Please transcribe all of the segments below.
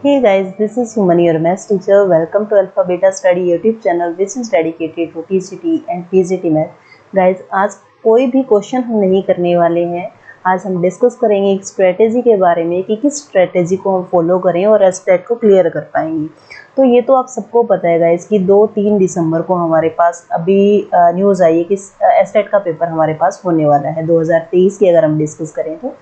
Hey guys, this is Suman, your maths teacher. Welcome to Alpha Beta Study YouTube channel, which is dedicated to TCT and PGT math. Guys, आज कोई भी question हम नहीं करने वाले हैं। आज हम डिस्कस करेंगे एक स्ट्रेटेजी के बारे में कि किस स्ट्रेटेजी को हम फॉलो करें और एस्टेट को क्लियर कर पाएंगे। तो ये तो आप सबको पता है गाइस कि 2-3 दिसंबर को हमारे पास अभी न्यूज़ आई है कि एस्टेट का पेपर हमारे पास होने वाला है 2023 की, अगर हम डिस्कस करें तो।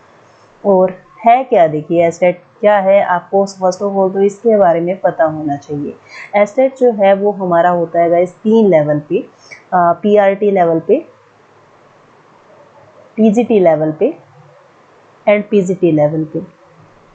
और है क्या, देखिए एस्टेट क्या है, आपको फर्स्ट ऑफ ऑल तो इसके बारे में पता होना चाहिए। एस्टेट जो है वो हमारा होता है गाइस 3 लेवल पे, पीआरटी लेवल पे, टीजीटी लेवल पे एंड पीजीटी लेवल पे।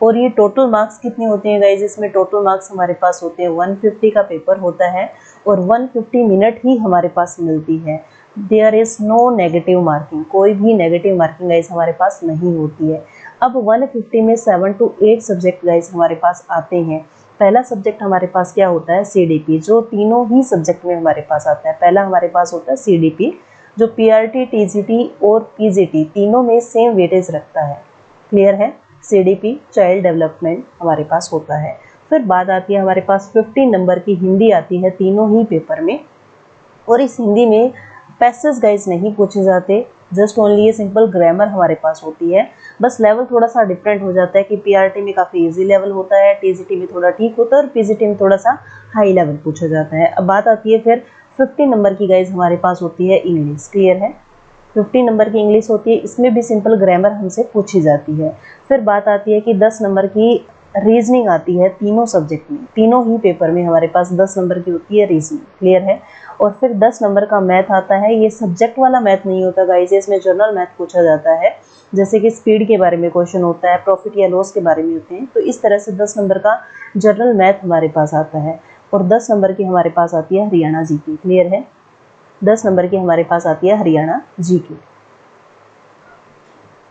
और ये टोटल मार्क्स कितने होते हैं गाइस, इसमें टोटल मार्क्स हमारे पास होते हैं 150 का पेपर होता है और 150 मिनट ही हमारे पास मिलती है। There is no negative marking, कोई भी नेगेटिव मार्किंग गाइस हमारे पास नहीं होती है। अब 150 में 7 to 8 सब्जेक्ट गाइस हमारे पास आते हैं। पहला सब्जेक्ट हमारे पास क्या होता है, सीडीपी, जो तीनों ही सब्जेक्ट में हमारे पास आता है। पहला हमारे पास होता है सीडीपी, जो पीआरटी, टीजीटी और पीजीटी तीनों में सेम वेटेज रखता है। क्लियर है, सीडीपी चाइल्ड डेवलपमेंट हमारे पास होता है। फिर बात आती है हमारे पास 15 नंबर की हिंदी आती है तीनों ही पेपर में। और इस हिंदी में पैसेज गाइस नहीं पूछे जाते, जस्ट ओनली ये सिंपल ग्रामर हमारे पास होती है। बस लेवल थोड़ा सा डिफरेंट हो जाता है कि पीआरटी में काफ़ी इजी लेवल होता है, टीजीटी में थोड़ा ठीक होता है और पीजीटी में थोड़ा सा हाई लेवल पूछा जाता है। अब बात आती है फिर 50 नंबर की गाइस हमारे पास होती है इंग्लिश। क्लियर है, 50 नंबर की इंग्लिश होती है, इसमें भी सिंपल ग्रामर हमसे पूछी जाती है। फिर बात आती है कि 10 नंबर की रीजनिंग आती है तीनों सब्जेक्ट में, तीनों ही पेपर में हमारे पास 10 नंबर की होती है रीजनिंग। क्लियर है, और फिर 10 नंबर का मैथ आता है। ये सब्जेक्ट वाला मैथ नहीं होता गाइस, इसमें जनरल मैथ पूछा जाता है, जैसे कि स्पीड के बारे में क्वेश्चन होता है, प्रॉफिट या लॉस के बारे में होते हैं। तो इस तरह से 10 नंबर का जनरल मैथ हमारे पास आता है। और 10 नंबर की हमारे पास आती है हरियाणा जीके। क्लियर है, 10 नंबर की हमारे पास आती है हरियाणा जीके।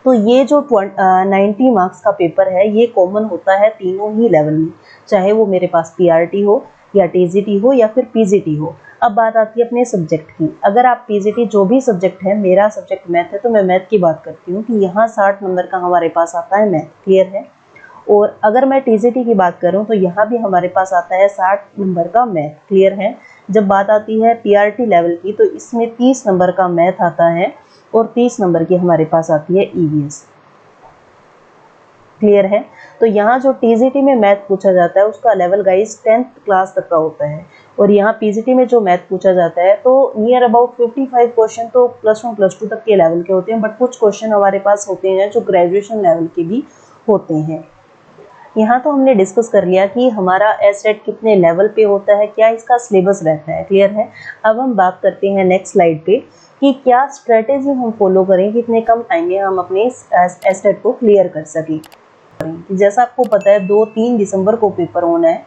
तो ये जो 90 मार्क्स का पेपर है ये कॉमन होता है तीनों ही लेवल में, चाहे वो मेरे पास पीआरटी हो या टीजीटी हो या फिर पीजीटी हो। अब बात आती है अपने सब्जेक्ट की। अगर आप पीजीटी जो भी सब्जेक्ट है, मेरा सब्जेक्ट मैथ है तो मैं मैथ की बात करती हूँ कि यहाँ 60 नंबर का हमारे पास आता है मैथ। क्लियर है, और अगर मैं टीजीटी की बात करूँ तो यहाँ भी हमारे पास आता है 60 नंबर का मैथ। क्लियर है, जब बात आती है पीआरटी लेवल की तो इसमें 30 नंबर का मैथ आता है और 30 नंबर की हमारे पास आती है ईवीएस। क्लियर है, तो यहाँ जो टीजीटी में मैथ पूछा जाता है उसका लेवल गाइस 10th क्लास तक का होता है, और यहाँ पीजीटी में जो मैथ पूछा जाता है तो नियर अबाउट 55 क्वेश्चन तो +1 +2 तक के लेवल के होते हैं, बट कुछ क्वेश्चन हमारे पास होते हैं जो ग्रेजुएशन लेवल के भी होते हैं। यहाँ तो हमने डिस्कस कर लिया कि हमारा एस्टेट कितने लेवल पे होता है, क्या इसका सिलेबस रहता है। क्लियर है, अब हम बात करते हैं नेक्स्ट स्लाइड पे कि क्या स्ट्रेटेजी हम फॉलो करें कि इतने कम टाइम में हम अपने एस्टेट को क्लियर कर सकें। जैसा आपको पता है 2-3 दिसंबर को पेपर होना है,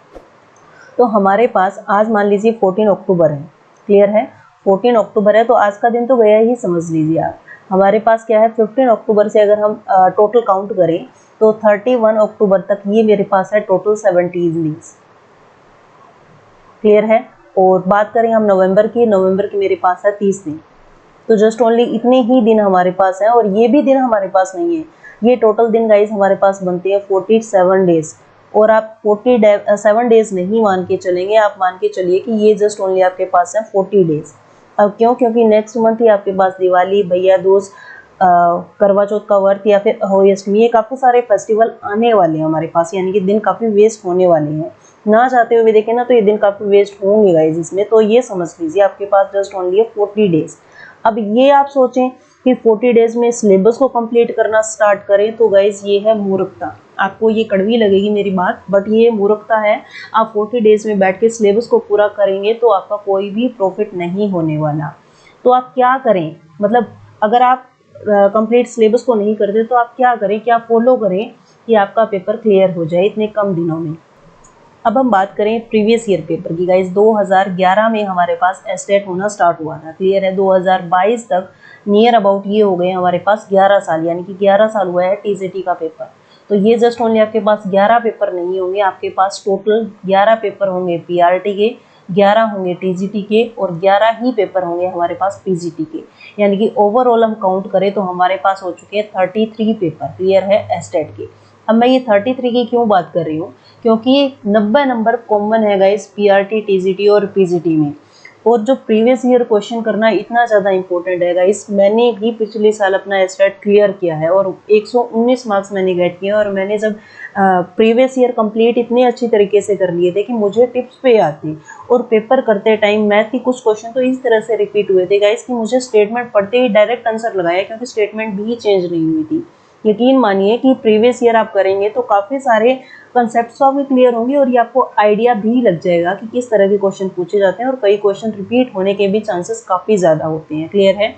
तो हमारे पास आज मान लीजिए 14 अक्टूबर है। क्लियर है, 14 अक्टूबर है तो आज का दिन तो गया ही समझ लीजिए आप। हमारे पास क्या है, 15 अक्टूबर से अगर हम टोटल काउंट करें तो 31 अक्टूबर तक ये मेरे पास है टोटल 17 डेज। क्लियर है, और बात करें हम नवंबर की मेरे पास है 30 दिन। तो जस्ट ओनली इतने ही दिन हमारे पास है, और ये भी दिन हमारे पास नहीं है। ये टोटल दिन गाइस हमारे पास बनते हैं 47 डेज, और आप 47 डेज नहीं मान के चलेंगे, आप मान के चलिए कि ये जस्ट ओनली आपके पास है 40 डेज। अब क्यों, क्योंकि नेक्स्ट मंथ ही आपके पास दिवाली, भैया दूज, करवा चौथ का व्रत या फिर होली अष्टमी, ये काफ़ी सारे फेस्टिवल आने वाले हैं हमारे पास, यानी कि दिन काफ़ी वेस्ट होने वाले हैं। ना चाहते हुए देखें ना तो ये दिन काफ़ी वेस्ट होंगे गाइस इसमें, तो ये समझ लीजिए आपके पास जस्ट ओनली है 40 डेज। अब ये आप सोचें कि 40 डेज में सिलेबस को कंप्लीट करना स्टार्ट करें तो गाइज ये है मूर्खता। आपको ये कड़वी लगेगी मेरी बात, बट ये मूर्खता है। आप 40 डेज में बैठ के सिलेबस को पूरा करेंगे तो आपका कोई भी प्रॉफिट नहीं होने वाला। तो आप क्या करें, मतलब अगर आप कंप्लीट सिलेबस को नहीं करते तो आप क्या करें, क्या फॉलो करें कि आपका पेपर क्लियर हो जाए इतने कम दिनों में। अब हम बात करें प्रीवियस ईयर पेपर की गाइस, 2011 में हमारे पास एस्टेट होना स्टार्ट हुआ था। क्लियर है, 2022 तक नियर अबाउट ये हो गए हमारे पास 11 साल, यानी कि 11 साल हुआ है टीजीटी का पेपर। तो ये जस्ट ओनली आपके पास 11 पेपर नहीं होंगे, आपके पास टोटल 11 पेपर होंगे पीआरटी के, 11 होंगे टीजीटी के और 11 ही पेपर होंगे हमारे पास पीजीटी के, यानी कि ओवरऑल हम काउंट करें तो हमारे पास हो चुके हैं 33 पेपर। क्लियर है, एस्टेट के। अब मैं ये 33 की क्यों बात कर रही हूँ, क्योंकि 90 नंबर कॉमन है गाइस पीआरटी, टीजीटी और पीजीटी में, और जो प्रीवियस ईयर क्वेश्चन करना इतना ज़्यादा इंपॉर्टेंट है गाइस। मैंने भी पिछले साल अपना एसटेट क्लियर किया है और 119 मार्क्स मैंने गेट किए, और मैंने जब प्रीवियस ईयर कंप्लीट इतने अच्छी तरीके से कर लिए थे कि मुझे टिप्स पे याद थी, और पेपर करते टाइम मैथ की कुछ क्वेश्चन तो इस तरह से रिपीट हुए थे गाइस कि मुझे स्टेटमेंट पढ़ते ही डायरेक्ट आंसर लगाया, क्योंकि स्टेटमेंट भी चेंज नहीं हुई थी। यकीन मानिए कि प्रीवियस ईयर आप करेंगे तो काफ़ी सारे कंसेप्ट तो आपके क्लियर होंगे, और ये आपको आइडिया भी लग जाएगा कि किस तरह के क्वेश्चन पूछे जाते हैं, और कई क्वेश्चन रिपीट होने के भी चांसेस काफ़ी ज़्यादा होते हैं। क्लियर है।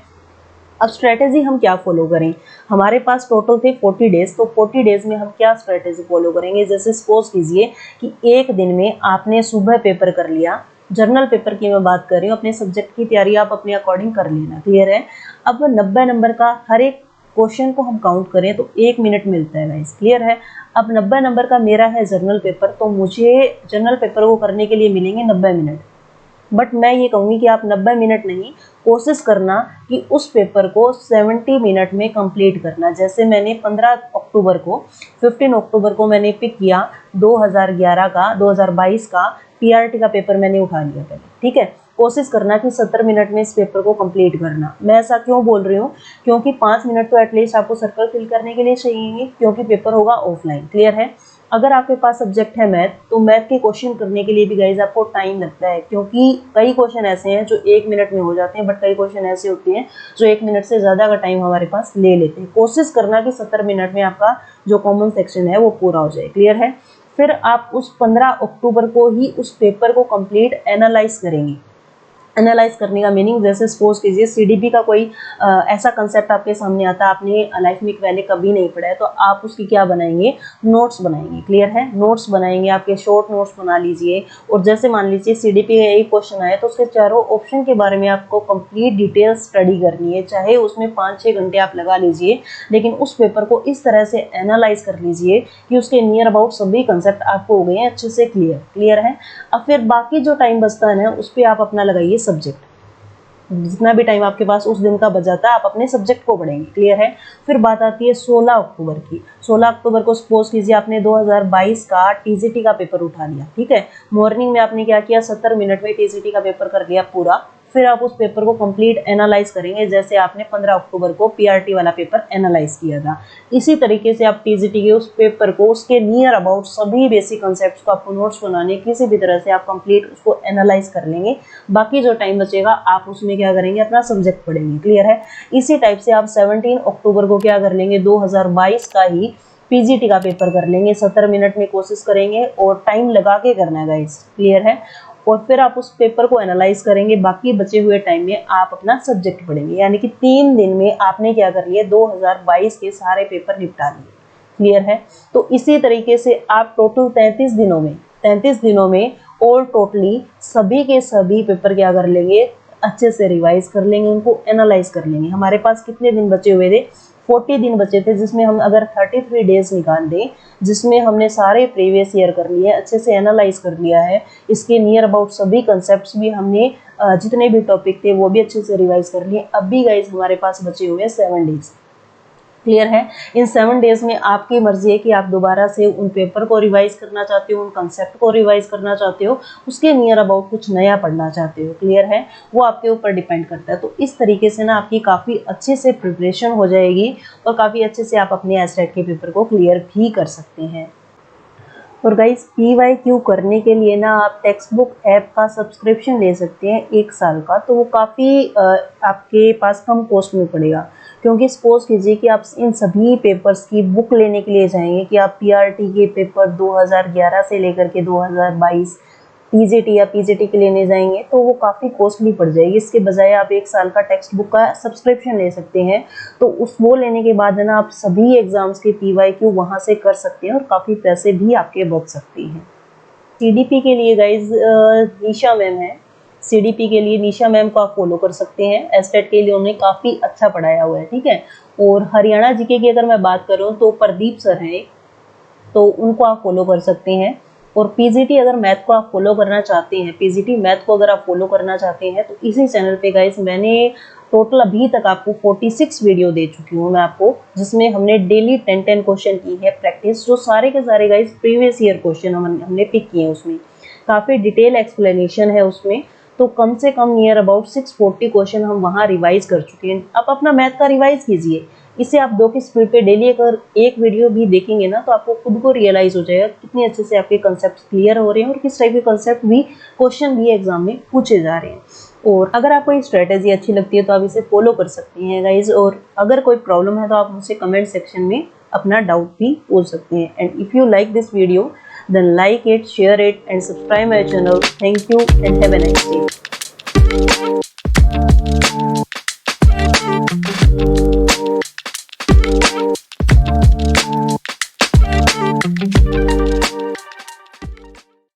अब स्ट्रेटेजी हम क्या फॉलो करें, हमारे पास टोटल थे 40 डेज, तो 40 डेज में हम क्या स्ट्रेटेजी फॉलो करेंगे। जैसे सपोज कीजिए कि एक दिन में आपने सुबह पेपर कर लिया, जर्नल पेपर की मैं बात कर रही हूँ, अपने सब्जेक्ट की तैयारी आप अपने अकॉर्डिंग कर लेना। क्लियर है। अब 90 नंबर का हर एक क्वेश्चन को हम काउंट करें तो 1 मिनट मिलता है गाइस। क्लियर है। अब 90 नंबर का मेरा है जर्नल पेपर, तो मुझे जर्नल पेपर को करने के लिए मिलेंगे 90 मिनट। बट मैं ये कहूँगी कि आप 90 मिनट नहीं, कोशिश करना कि उस पेपर को 70 मिनट में कंप्लीट करना। जैसे मैंने 15 अक्टूबर को 15 अक्टूबर को मैंने पिक किया 2022 का पीआरटी का पेपर मैंने उठा लिया पहले। ठीक है। कोशिश करना कि 70 मिनट में इस पेपर को कंप्लीट करना। मैं ऐसा क्यों बोल रही हूँ, क्योंकि 5 मिनट तो एटलीस्ट आपको सर्कल फिल करने के लिए चाहिए, क्योंकि पेपर होगा ऑफलाइन। क्लियर है। अगर आपके पास सब्जेक्ट है मैथ, तो मैथ के क्वेश्चन करने के लिए भी गाइज आपको टाइम लगता है, क्योंकि कई क्वेश्चन ऐसे हैं जो 1 मिनट में हो जाते हैं, बट कई क्वेश्चन ऐसे होते हैं जो 1 मिनट से ज़्यादा का टाइम हमारे पास ले लेते हैं। कोशिश करना कि 70 मिनट में आपका जो कॉमन सेक्शन है वो पूरा हो जाए। क्लियर है। फिर आप उस 15 अक्टूबर को ही उस पेपर को कंप्लीट एनालाइज करेंगे। एनालाइज करने का मीनिंग, जैसे सपोज कीजिए सीडीपी का कोई ऐसा कंसेप्ट आपके सामने आता है, आपने लाइफ में पहले कभी नहीं पढ़ा है, तो आप उसकी क्या बनाएंगे, नोट्स बनाएंगे। क्लियर है। नोट्स बनाएंगे, आपके शॉर्ट नोट्स बना लीजिए, और जैसे मान लीजिए सीडीपी का एक क्वेश्चन आया तो उसके चारों ऑप्शन के बारे में आपको कंप्लीट डिटेल स्टडी करनी है, चाहे उसमें 5-6 घंटे आप लगा लीजिए, लेकिन उस पेपर को इस तरह से एनालाइज कर लीजिए कि उसके नियर अबाउट सभी कंसेप्ट आपको हो गए हैं अच्छे से क्लियर। क्लियर है। अब फिर बाकी जो टाइम बचता है ना, उस पर आप अपना लगाइए सब्जेक्ट। जितना भी टाइम आपके पास उस दिन का बच जाता है, आप अपने सब्जेक्ट को पढ़ेंगे। क्लियर है। फिर बात आती है 16 अक्टूबर की। 16 अक्टूबर को सपोज कीजिए आपने 2022 का टीजीटी का पेपर उठा लिया। ठीक है। मॉर्निंग में आपने क्या किया, 70 मिनट में टीजीटी का पेपर कर लिया पूरा। फिर आप उस पेपर को कंप्लीट एनालाइज करेंगे, जैसे आपने 15 अक्टूबर को पीआरटी वाला पेपर एनालाइज किया था। इसी तरीके से आप टीजीटी के उस पेपर को, उसके नियर अबाउट सभी बेसिक कॉन्सेप्ट्स को आपको नोट्स बनाने, किसी भी तरह से आप कंप्लीट उसको एनालाइज कर लेंगे। बाकी जो टाइम बचेगा आप उसमें क्या करेंगे, अपना सब्जेक्ट पढ़ेंगे। क्लियर है। इसी टाइप से आप 17 अक्टूबर को क्या कर लेंगे, 2022 का ही पीजीटी का पेपर कर लेंगे। 70 मिनट में कोशिश करेंगे, और टाइम लगा के करना है गाइस। क्लियर है। और फिर आप उस पेपर को एनालाइज करेंगे, बाकी बचे हुए टाइम में आप अपना सब्जेक्ट पढ़ेंगे। यानी कि 3 दिन में आपने क्या कर लिया, 2022 के सारे पेपर निपटा लिए। क्लियर है। तो इसी तरीके से आप टोटल 33 दिनों में और टोटली सभी के सभी पेपर क्या कर लेंगे, अच्छे से रिवाइज कर लेंगे, उनको एनालाइज कर लेंगे। हमारे पास कितने दिन बचे हुए थे, 40 दिन बचे थे, जिसमें हम अगर 33 डेज निकाल दें, जिसमें हमने सारे प्रीवियस ईयर कर लिए, अच्छे से एनालाइज कर लिया है, इसके नियर अबाउट सभी कंसेप्ट्स भी हमने जितने भी टॉपिक थे वो भी अच्छे से रिवाइज कर लिए। अब भी गाइज हमारे पास बचे हुए 7 डेज। क्लियर है। इन 7 डेज में आपकी मर्जी है कि आप दोबारा से उन पेपर को रिवाइज करना चाहते हो, उन कंसेप्ट को रिवाइज करना चाहते हो, उसके नियर अबाउट कुछ नया पढ़ना चाहते हो। क्लियर है। वो आपके ऊपर डिपेंड करता है। तो इस तरीके से ना आपकी काफ़ी अच्छे से प्रिपरेशन हो जाएगी, और काफ़ी अच्छे से आप अपने एसटेट के पेपर को क्लियर भी कर सकते हैं। और गाइस PYQ करने के लिए ना आप टेक्स्ट बुक ऐप का सब्सक्रिप्शन ले सकते हैं 1 साल का, तो वो काफ़ी आपके पास कम कॉस्ट में पड़ेगा। क्योंकि सपोज कीजिए कि आप इन सभी पेपर्स की बुक लेने के लिए जाएंगे, कि आप पीआरटी के पेपर 2011 से लेकर के 2022 टीजीटी या पीजीटी के लेने जाएंगे, तो वो काफ़ी कॉस्टली पड़ जाएगी। इसके बजाय आप 1 साल का टेक्स्ट बुक का सब्सक्रिप्शन ले सकते हैं, तो वो लेने के बाद है ना आप सभी एग्जाम्स के PYQ वहाँ से कर सकते हैं, और काफ़ी पैसे भी आपके बच सकते हैं। सीडीपी के लिए गाइज निशा मैम है, सीडीपी के लिए निशा मैम को आप फॉलो कर सकते हैं। एसटेट के लिए उन्होंने काफ़ी अच्छा पढ़ाया हुआ है। ठीक है। और हरियाणा जीके की अगर मैं बात करूँ तो प्रदीप सर हैं, तो उनको आप फॉलो कर सकते हैं। और पीजीटी अगर मैथ को आप फॉलो करना चाहते हैं, पीजीटी मैथ को अगर आप फॉलो करना चाहते हैं तो इसी चैनल पे गाइस मैंने टोटल अभी तक आपको 46 वीडियो दे चुकी हूँ मैं आपको, जिसमें हमने डेली 10-10 क्वेश्चन की है प्रैक्टिस, जो सारे के सारे गाइस प्रीवियस ईयर क्वेश्चन हमने पिक किए हैं। उसमें काफ़ी डिटेल एक्सप्लेनेशन है उसमें, तो कम से कम नियर अबाउट 640 क्वेश्चन हम वहाँ रिवाइज कर चुके हैं। आप अपना मैथ का रिवाइज कीजिए, इसे आप 2 की स्पीड पे डेली अगर एक वीडियो भी देखेंगे ना तो आपको खुद को रियलाइज हो जाएगा कितने अच्छे से आपके कंसेप्ट क्लियर हो रहे हैं और किस टाइप के कंसेप्ट भी क्वेश्चन भी एग्जाम में पूछे जा रहे हैं। और अगर आपको ये स्ट्रेटेजी अच्छी लगती है तो आप इसे फॉलो कर सकते हैं गाइज, और अगर कोई प्रॉब्लम है तो आप मुझसे कमेंट सेक्शन में अपना डाउट भी पूछ सकते हैं। And if you like this video then like it, share it and subscribe my channel. Thank you and have a nice day.